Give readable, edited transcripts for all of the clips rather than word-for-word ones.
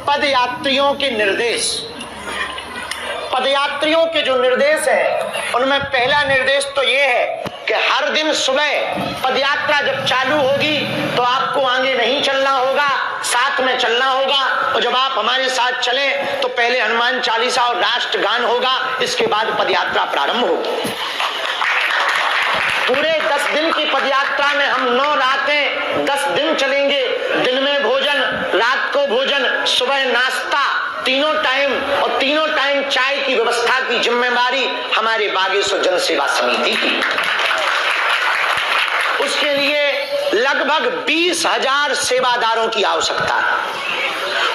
पदयात्रियों के निर्देश। पदयात्रियों के जो निर्देश हैं उनमें पहला निर्देश तो ये है कि हर दिन सुबह पदयात्रा जब चालू होगी तो आपको आगे नहीं चलना होगा, साथ में चलना होगा। और जब आप हमारे साथ चलें तो पहले हनुमान चालीसा और राष्ट्रगान होगा, इसके बाद पदयात्रा प्रारंभ होगी। पूरे 10 दिन की पदयात्रा में हम 9 रातें 10 दिन चलेंगे। दिन में भोजन, रात को भोजन, सुबह नाश्ता, तीनों टाइम और तीनों टाइम चाय की व्यवस्था की जिम्मेदारी हमारे बागेश्वर जन सेवा समिति की। उसके लिए लगभग 20,000 सेवादारों की आवश्यकता है।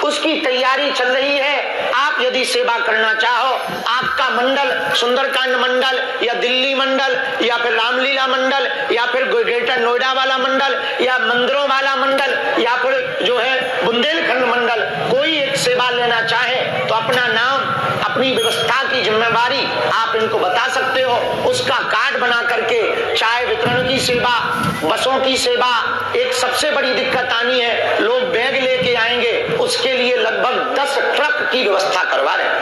उसकी तैयारी चल रही है। आप यदि सेवा करना चाहो, आपका मंडल सुंदरकांड मंडल या दिल्ली मंडल या फिर रामलीला मंडल या फिर ग्रेटर नोएडा वाला मंडल या मंदिरों वाला मंडल या फिर जो है बुंदेलखंड मंडल, कोई एक सेवा लेना चाहे तो अपना नाम, अपनी व्यवस्था की जिम्मेदारी आप इनको बता सकते हो। उसका कार्ड बना करके चाय वितरण की सेवा, बसों की सेवा। एक सबसे बड़ी दिक्कत आनी है, लोग बैग लेके आएंगे, उसके लिए लगभग 10 ट्रक की व्यवस्था करवा रहे हैं।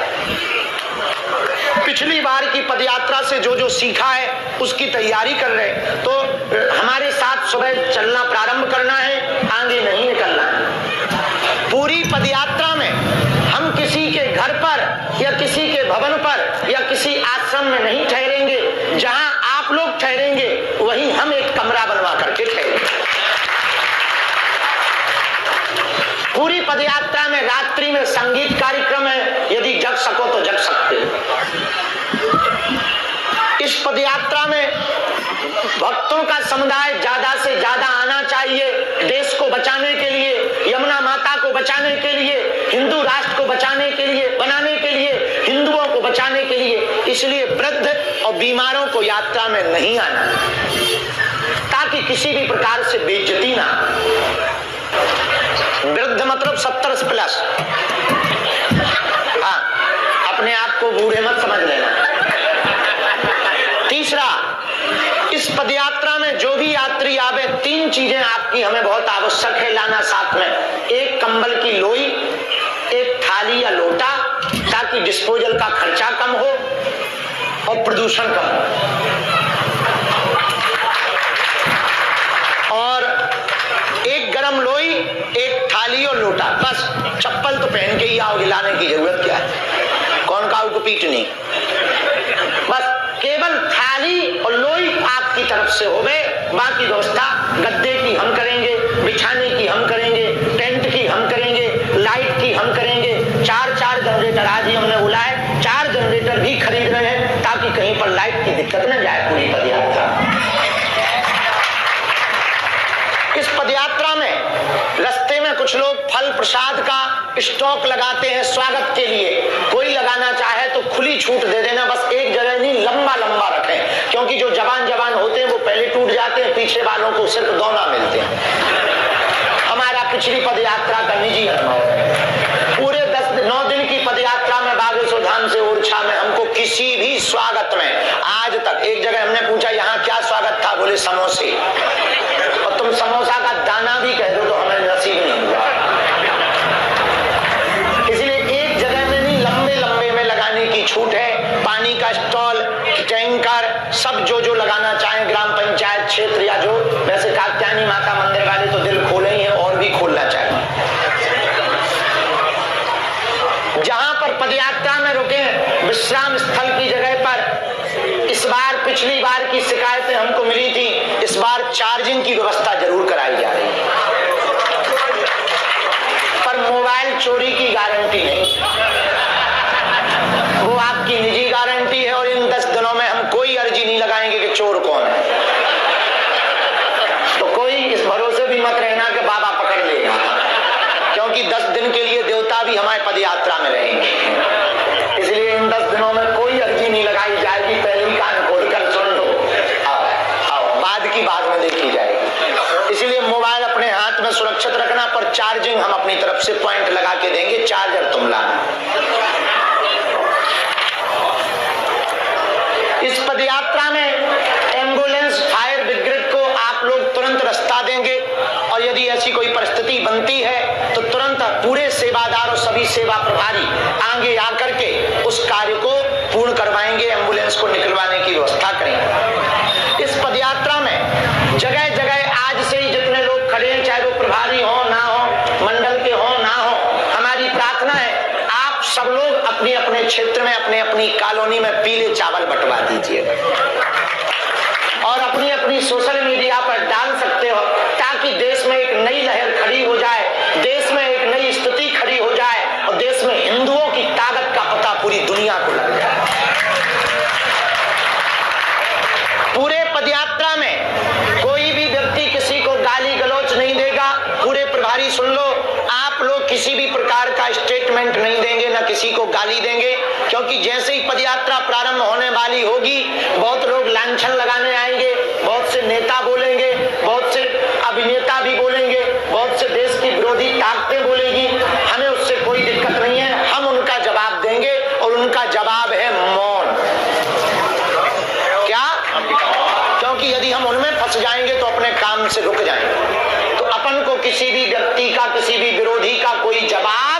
पिछली बार की पदयात्रा से जो जो सीखा है उसकी तैयारी कर रहे हैं। तो हमारे साथ सुबह चलना प्रारंभ करना है, आगे नहीं निकलना है। पूरी पदयात्रा में हम किसी के घर पर या किसी के भवन पर या किसी आश्रम में नहीं ठहरेंगे। जहां आप लोग ठहरेंगे वहीं हम एक कमरा बनवा करके ठहरेंगे। पूरी पदयात्रा में रात्रि में संगीत कार्यक्रम है, यदि जग सको तो जग सकते हो। इस पदयात्रा में भक्तों का समुदाय ज्यादा से ज्यादा आना चाहिए। देश को बचाने के लिए, यमुना माता को बचाने के लिए, हिंदू राष्ट्र को बचाने के लिए, बनाने के लिए, हिंदुओं को बचाने के लिए। इसलिए वृद्ध और बीमारों को यात्रा में नहीं आना, ताकि किसी भी प्रकार से बेइज्जती ना। वृद्ध मतलब 70 प्लस। हाँ, अपने आप को बूढ़े मत समझ लेना। तीसरा, इस पदयात्रा में जो भी यात्री आवे, 3 चीजें आपकी हमें बहुत आवश्यक है लाना साथ में। एक कंबल की लोई, एक थाली या लोटा, ताकि डिस्पोजल का खर्चा कम हो और प्रदूषण कम हो। और एक गरम लोई, एक थाली और लोटा, बस। चप्पल तो पहन के ही आओगे, लाने की जरूरत क्या है, कौन काऊ को पीटनी। बस केवल थाली और लोई आपकी तरफ से होवे। बाकी व्यवस्था गद्दे की हम करेंगे, बिछाने की हम करेंगे, टेंट की हम करेंगे, लाइट की हम करेंगे। 4 जनरेटर आज ही हमने बुलाए, 4 जनरेटर भी खरीद रहे हैं, ताकि कहीं पर लाइट की दिक्कत न जाए पूरी पदयात्रा। इस पदयात्रा में रास्ते में कुछ लोग फल प्रसाद का स्टॉक लगाते हैं स्वागत के लिए। कोई लगाना चाहे तो खुली छूट दे देना, बस एक जगह नहीं, लंबा लंबा रखें, क्योंकि जो जवान होते हैं वो पहले टूट जाते हैं, पीछे वालों को सिर्फ दौना मिलते हैं। हमारा पिछली पदयात्रा का निजी अनुभव है। पूरे 9 दिन की पदयात्रा में बागेश्वर धाम से ओरछा में हमको किसी भी स्वागत में आज तक, एक जगह हमने पूछा यहाँ क्या स्वागत था, बोले समोसे, और तुम समोसा का दाना भी कह दो तो हमें नसीब नहीं हुआ। इसलिए एक जगह में नहीं, लंबे लंबे में लगाने की छूट है। पानी का स्टॉल, टैंकर, सब जो लगाना चाहे ग्राम पंचायत क्षेत्र या जो, वैसे कात्यायनी माता मंदिर वाले तो दिल खोले ही है और भी खोलना चाहिए। जहां पर पदयात्रा में रुके, विश्राम स्थल की जगह पर, इस बार पिछली बार की शिकायतें हमको मिली थी, इस बार चार्जिंग की व्यवस्था जरूर कराई जा रही है, पर मोबाइल चोरी की गारंटी नहीं, वो आपकी निजी गारंटी है। और इन 10 दिनों में हम कोई अर्जी नहीं लगाएंगे कि चोर कौन है। तो कोई इस भरोसे भी मत रहना कि बाबा पकड़ लेगा, क्योंकि 10 दिन के लिए देवता भी हमारे पदयात्रा में रहेंगे। इसलिए इन 10 दिनों में कोई अर्जी नहीं लगाई जाएगी, पहले ही कान खोलकर सुन लो, आओ बाद की बात में देखी जाएगी। इसलिए मोबाइल अपने हाथ में सुरक्षित रखना, पर चार्जिंग हम अपनी तरफ से पॉइंट लगा के देंगे, चार्जर तुम लाना। इस पदयात्रा में एम्बुलेंस, फायर ब्रिगेड को आप लोग तुरंत रास्ता देंगे, और यदि ऐसी कोई परिस्थिति बनती है तो तुरंत पूरे सेवादार और सभी सेवा प्रभारी आगे आकर के उस कार्य को पूर्ण करवाएंगे, एम्बुलेंस को निकलवाने की व्यवस्था करेंगे। इस पदयात्रा में जगह जगह आज से ही जितने लोग खड़े हैं, चाहे वो प्रभारी हो ना हो, मंडल के हो ना हो, हमारी प्रार्थना है आप सब लोग अपने अपने क्षेत्र में, अपने अपनी कॉलोनी में पीले चावल बंटवा दीजिएगा और अपनी अपनी सोशल मीडिया पर डाल सकते हो, ताकि देश में एक नई लहर खड़ी हो जाए, देश में एक नई स्थिति खड़ी हो जाए और देश में हिंदुओं की ताकत का पता पूरी दुनिया को लग जाए। पूरे पदयात्रा में कोई भी व्यक्ति किसी को गाली गलौच नहीं देगा। पूरे प्रभारी सुन लो, आप लोग किसी भी प्रकार का स्टेटमेंट नहीं देंगे, ना किसी को गाली देंगे, क्योंकि जैसे ही पदयात्रा प्रारंभ होने वाली होगी बहुत लोग लांछन लगाने आएंगे, बहुत से नेता बोलेंगे, बहुत से अभिनेता भी बोलेंगे, बहुत से देश की विरोधी ताकतें बोलेगी। हमें उससे कोई दिक्कत नहीं है, हम उनका जवाब देंगे और उनका जवाब है मौन। क्या? क्योंकि यदि हम उनमें फंस जाएंगे तो अपने काम से रुक जाएंगे। तो अपन को किसी भी व्यक्ति का, किसी भी विरोधी का कोई जवाब